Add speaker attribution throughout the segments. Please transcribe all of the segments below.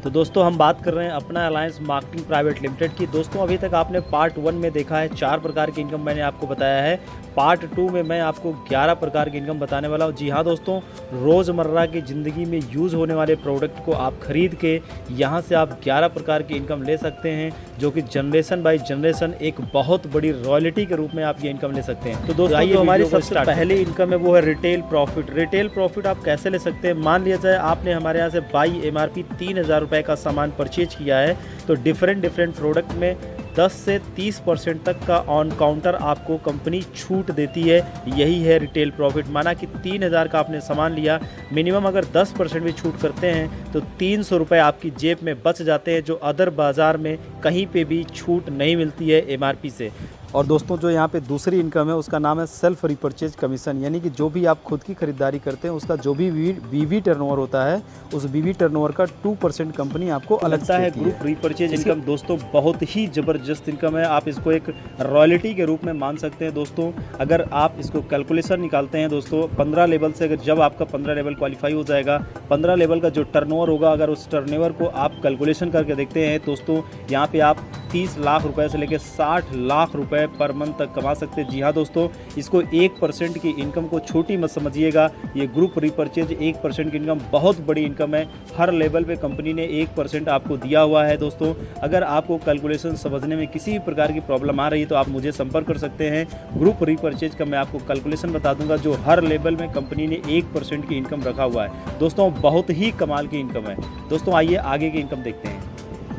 Speaker 1: तो दोस्तों हम बात कर रहे हैं अपना अलायंस मार्केटिंग प्राइवेट लिमिटेड की। दोस्तों अभी तक आपने पार्ट 1 में देखा है 4 प्रकार की इनकम मैंने आपको बताया है। पार्ट 2 में मैं आपको 11 प्रकार की इनकम बताने वाला हूं। जी हाँ दोस्तों, रोज़मर्रा की ज़िंदगी में यूज़ होने वाले प्रोडक्ट को आप ख़रीद के यहां से आप 11 प्रकार की इनकम ले सकते हैं, जो कि जनरेशन बाय जनरेशन एक बहुत बड़ी रॉयल्टी के रूप में आप ये इनकम ले सकते हैं। तो दोस्तों जो हमारी सबसे पहली इनकम है वो है रिटेल प्रॉफिट। रिटेल प्रॉफिट आप कैसे ले सकते हैं? मान लिया जाए आपने हमारे यहाँ से बाई MRP 3000 रुपये का सामान परचेज किया है, तो डिफरेंट प्रोडक्ट में 10 से 30% तक का ऑन काउंटर आपको कंपनी छूट देती है। यही है रिटेल प्रॉफिट। माना कि 3000 का आपने सामान लिया, मिनिमम अगर 10% भी छूट करते हैं तो 300 रुपये आपकी जेब में बच जाते हैं, जो अदर बाज़ार में कहीं पे भी छूट नहीं मिलती है MRP से। और दोस्तों जो यहाँ पे दूसरी इनकम है उसका नाम है सेल्फ रिपर्चेज कमीशन, यानी कि जो भी आप खुद की खरीदारी करते हैं उसका जो भी BV टर्नओवर होता है, उस BV टर्नओवर का 2% कंपनी आपको अलग से देती है। ग्रुप रिपर्चेज इनकम दोस्तों बहुत ही ज़बरदस्त इनकम है। आप इसको एक रॉयल्टी के रूप में मान सकते हैं दोस्तों। अगर आप इसको कैलकुलेशन निकालते हैं दोस्तों 15 लेवल से, अगर जब आपका 15 लेवल क्वालिफाई हो जाएगा, 15 लेवल का जो टर्नओवर होगा, अगर उस टर्नओवर को आप कैलकुलेशन करके देखते हैं दोस्तों, यहाँ पे आप 30 लाख रुपए से लेकर 60 लाख रुपए पर मंथ तक कमा सकते हैं। जी हाँ दोस्तों, इसको 1% की इनकम को छोटी मत समझिएगा। ये ग्रुप रिपर्चेज 1% की इनकम बहुत बड़ी इनकम है। हर लेवल पे कंपनी ने 1% आपको दिया हुआ है दोस्तों। अगर आपको कैलकुलेशन समझने में किसी भी प्रकार की प्रॉब्लम आ रही है तो आप मुझे संपर्क कर सकते हैं। ग्रुप रिपर्चेज का मैं आपको कैलकुलेशन बता दूंगा, जो हर लेवल में कंपनी ने 1% की इनकम रखा हुआ है दोस्तों। बहुत ही कमाल की इनकम है दोस्तों। आइए आगे की इनकम देखते हैं।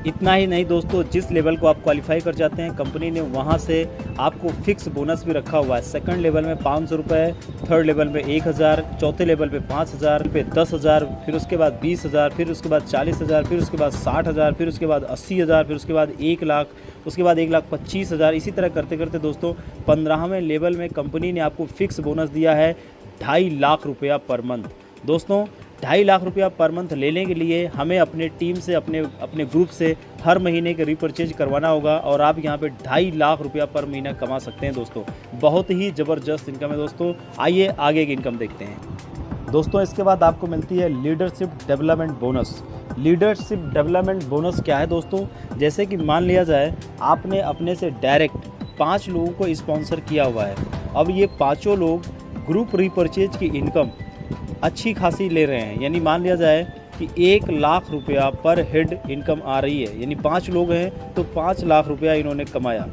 Speaker 1: इतना ही नहीं दोस्तों, जिस लेवल को आप क्वालिफाई कर जाते हैं कंपनी ने वहाँ से आपको फिक्स बोनस भी रखा हुआ है। सेकंड लेवल में 500 रुपये, थर्ड लेवल में 1000, चौथे लेवल पे 5000, पे 10,000, फिर उसके बाद 20,000, फिर उसके बाद 40,000, फिर उसके बाद 60,000, फिर उसके बाद 80,000, फिर उसके बाद 1 लाख, उसके बाद 1,25,000। इसी तरह करते करते दोस्तों 15वें लेवल में कंपनी ने आपको फिक्स बोनस दिया है 2.5 लाख रुपया पर मंथ। दोस्तों 2.5 लाख रुपया पर मंथ लेने के लिए हमें अपने टीम से अपने ग्रुप से हर महीने के रिपर्चेज करवाना होगा, और आप यहां पे 2.5 लाख रुपया पर महीना कमा सकते हैं दोस्तों। बहुत ही ज़बरदस्त इनकम है दोस्तों। आइए आगे की इनकम देखते हैं दोस्तों। इसके बाद आपको मिलती है leadership development bonus. Leadership development bonus क्या है दोस्तों? जैसे कि मान लिया जाए आपने अपने से डायरेक्ट 5 लोगों को स्पॉन्सर किया हुआ है। अब ये 5 लोग ग्रुप रिपर्चेज की इनकम अच्छी खासी ले रहे हैं, यानी मान लिया जाए कि 1 लाख रुपया पर हेड इनकम आ रही है, यानी 5 लोग हैं तो 5 लाख रुपया इन्होंने कमाया।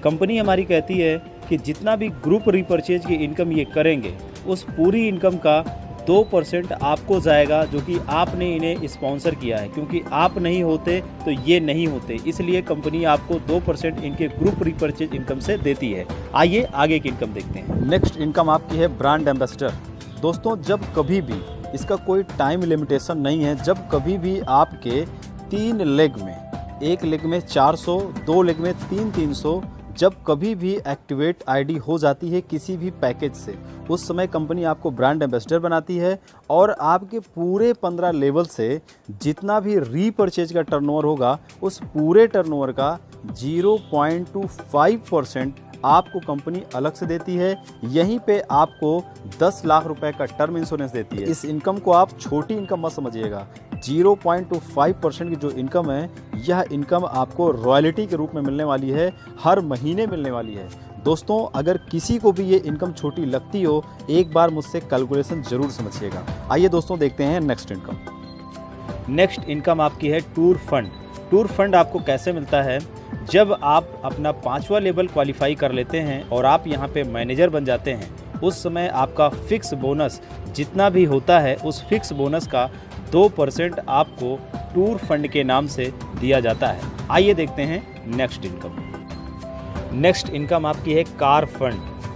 Speaker 1: कंपनी हमारी कहती है कि जितना भी ग्रुप रिपर्चेज की इनकम ये करेंगे उस पूरी इनकम का 2% आपको जाएगा, जो कि आपने इन्हें स्पॉन्सर किया है। क्योंकि आप नहीं होते तो ये नहीं होते, इसलिए कंपनी आपको 2% इनके ग्रुप रिपर्चेज इनकम से देती है। आइए आगे की इनकम देखते हैं। नेक्स्ट इनकम आपकी है ब्रांड एम्बेसडर। दोस्तों जब कभी भी, इसका कोई टाइम लिमिटेशन नहीं है, जब कभी भी आपके 3 लेग में, 1 लेग में 400, 2 लेग में 300, जब कभी भी एक्टिवेट आईडी हो जाती है किसी भी पैकेज से, उस समय कंपनी आपको ब्रांड एम्बेसडर बनाती है, और आपके पूरे 15 लेवल से जितना भी रीपरचेज का टर्नओवर होगा उस पूरे टर्नओवर का 0.25% आपको कंपनी अलग से देती है। यहीं पे आपको 10 लाख रुपए का टर्म इंश्योरेंस देती है। इस इनकम को आप छोटी इनकम मत समझिएगा। 0.25% की जो इनकम है, यह इनकम आपको रॉयल्टी के रूप में मिलने वाली है, हर महीने मिलने वाली है। दोस्तों अगर किसी को भी ये इनकम छोटी लगती हो, एक बार मुझसे कैलकुलेशन जरूर समझिएगा। आइए दोस्तों देखते हैं नेक्स्ट इनकम। नेक्स्ट इनकम आपकी है टूर फंड। टूर फंड आपको कैसे मिलता है? जब आप अपना 5वां लेवल क्वालिफाई कर लेते हैं और आप यहाँ पे मैनेजर बन जाते हैं, उस समय आपका फिक्स बोनस जितना भी होता है उस फिक्स बोनस का 2% आपको टूर फंड के नाम से दिया जाता है। आइए देखते हैं नेक्स्ट इनकम। नेक्स्ट इनकम आपकी है कार फंड।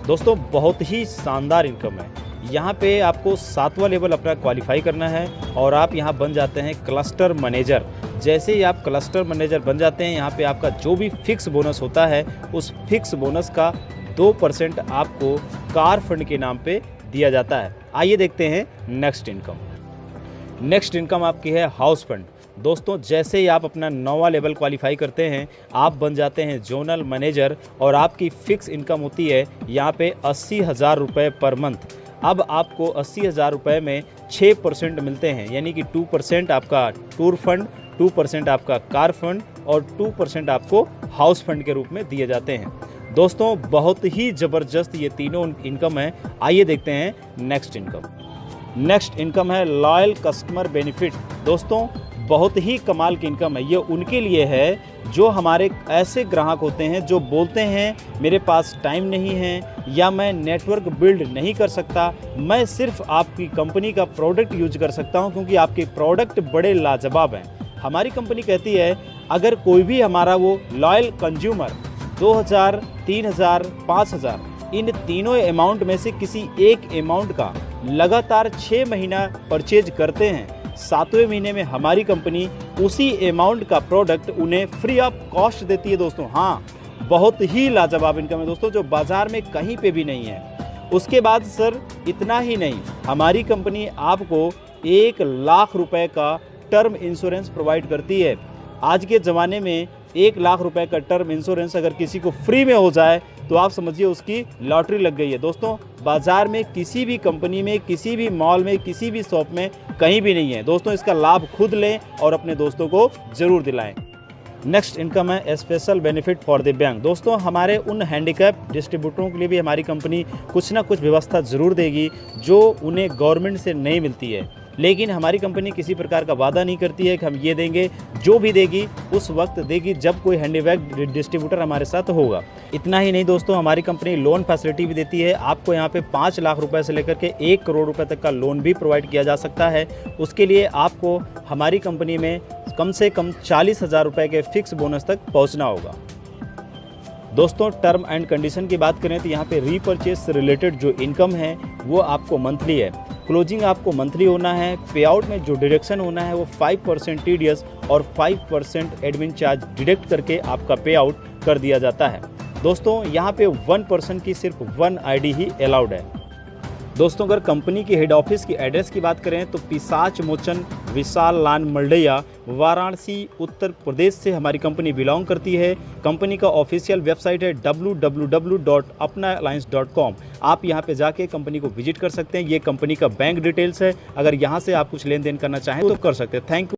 Speaker 1: दोस्तों बहुत ही शानदार इनकम है। यहाँ पे आपको 7वां लेवल अपना क्वालिफाई करना है और आप यहाँ बन जाते हैं क्लस्टर मैनेजर। जैसे ही आप क्लस्टर मैनेजर बन जाते हैं, यहाँ पे आपका जो भी फिक्स बोनस होता है उस फिक्स बोनस का 2% आपको कार फंड के नाम पे दिया जाता है। आइए देखते हैं नेक्स्ट इनकम। नेक्स्ट इनकम आपकी है हाउस फंड। दोस्तों जैसे ही आप अपना 9वां लेवल क्वालिफाई करते हैं, आप बन जाते हैं जोनल मैनेजर, और आपकी फ़िक्स इनकम होती है यहाँ पे 80,000 रुपये पर मंथ। अब आपको 80,000 रुपये में 6% मिलते हैं, यानी कि 2% आपका टूर फंड, 2% आपका कार फंड और 2% आपको हाउस फंड के रूप में दिए जाते हैं। दोस्तों बहुत ही ज़बरदस्त ये तीनों इनकम है। आइए देखते हैं नेक्स्ट इनकम। नेक्स्ट इनकम है लॉयल कस्टमर बेनिफिट। दोस्तों बहुत ही कमाल की इनकम है। ये उनके लिए है जो हमारे ऐसे ग्राहक होते हैं जो बोलते हैं मेरे पास टाइम नहीं है या मैं नेटवर्क बिल्ड नहीं कर सकता, मैं सिर्फ आपकी कंपनी का प्रोडक्ट यूज कर सकता हूं क्योंकि आपके प्रोडक्ट बड़े लाजवाब हैं। हमारी कंपनी कहती है अगर कोई भी हमारा वो लॉयल कंज्यूमर 2,000, 3,000, 5,000 इन तीनों अमाउंट में से किसी एक अमाउंट का लगातार 6 महीना परचेज करते हैं, 7वें महीने में हमारी कंपनी उसी अमाउंट का प्रोडक्ट उन्हें फ्री ऑफ कॉस्ट देती है। दोस्तों हाँ, बहुत ही लाजवाब इनकम है दोस्तों, जो बाजार में कहीं पे भी नहीं है। उसके बाद सर इतना ही नहीं, हमारी कंपनी आपको 1 लाख रुपए का टर्म इंश्योरेंस प्रोवाइड करती है। आज के ज़माने में 1 लाख रुपए का टर्म इंश्योरेंस अगर किसी को फ्री में हो जाए तो आप समझिए उसकी लॉटरी लग गई है। दोस्तों बाजार में किसी भी कंपनी में, किसी भी मॉल में, किसी भी शॉप में कहीं भी नहीं है। दोस्तों इसका लाभ खुद लें और अपने दोस्तों को ज़रूर दिलाएं। नेक्स्ट इनकम है special benefit for the bank. दोस्तों हमारे उन हैंडीकैप डिस्ट्रीब्यूटरों के लिए भी हमारी कंपनी कुछ ना कुछ व्यवस्था ज़रूर देगी जो उन्हें गवर्नमेंट से नहीं मिलती है, लेकिन हमारी कंपनी किसी प्रकार का वादा नहीं करती है कि हम ये देंगे। जो भी देगी उस वक्त देगी जब कोई हैंडीकैप डिस्ट्रीब्यूटर हमारे साथ होगा। इतना ही नहीं दोस्तों, हमारी कंपनी लोन फैसिलिटी भी देती है। आपको यहाँ पे 5 लाख रुपए से लेकर के 1 करोड़ रुपए तक का लोन भी प्रोवाइड किया जा सकता है। उसके लिए आपको हमारी कंपनी में कम से कम 40,000 रुपये के फिक्स बोनस तक पहुँचना होगा। दोस्तों टर्म एंड कंडीशन की बात करें तो यहाँ पे रीपरचेस से रिलेटेड जो इनकम है वो आपको मंथली है। क्लोजिंग आपको मंथली होना है। पे आउट में जो डिडक्शन होना है वो 5% टीडीएस और 5% एडमिन चार्ज डिडक्ट करके आपका पे आउट कर दिया जाता है। दोस्तों यहाँ पे 1 पर्सन की सिर्फ 1 आईडी ही अलाउड है। दोस्तों अगर कंपनी की हेड ऑफिस की एड्रेस की बात करें तो पिशाच मोचन विशाल लान मलडैया वाराणसी उत्तर प्रदेश से हमारी कंपनी बिलोंग करती है। कंपनी का ऑफिशियल वेबसाइट है www.apnaalliance.com। आप यहां पे जाके कंपनी को विजिट कर सकते हैं। ये कंपनी का बैंक डिटेल्स है, अगर यहां से आप कुछ लेन देन करना चाहें तो कर सकते हैं। Thank you.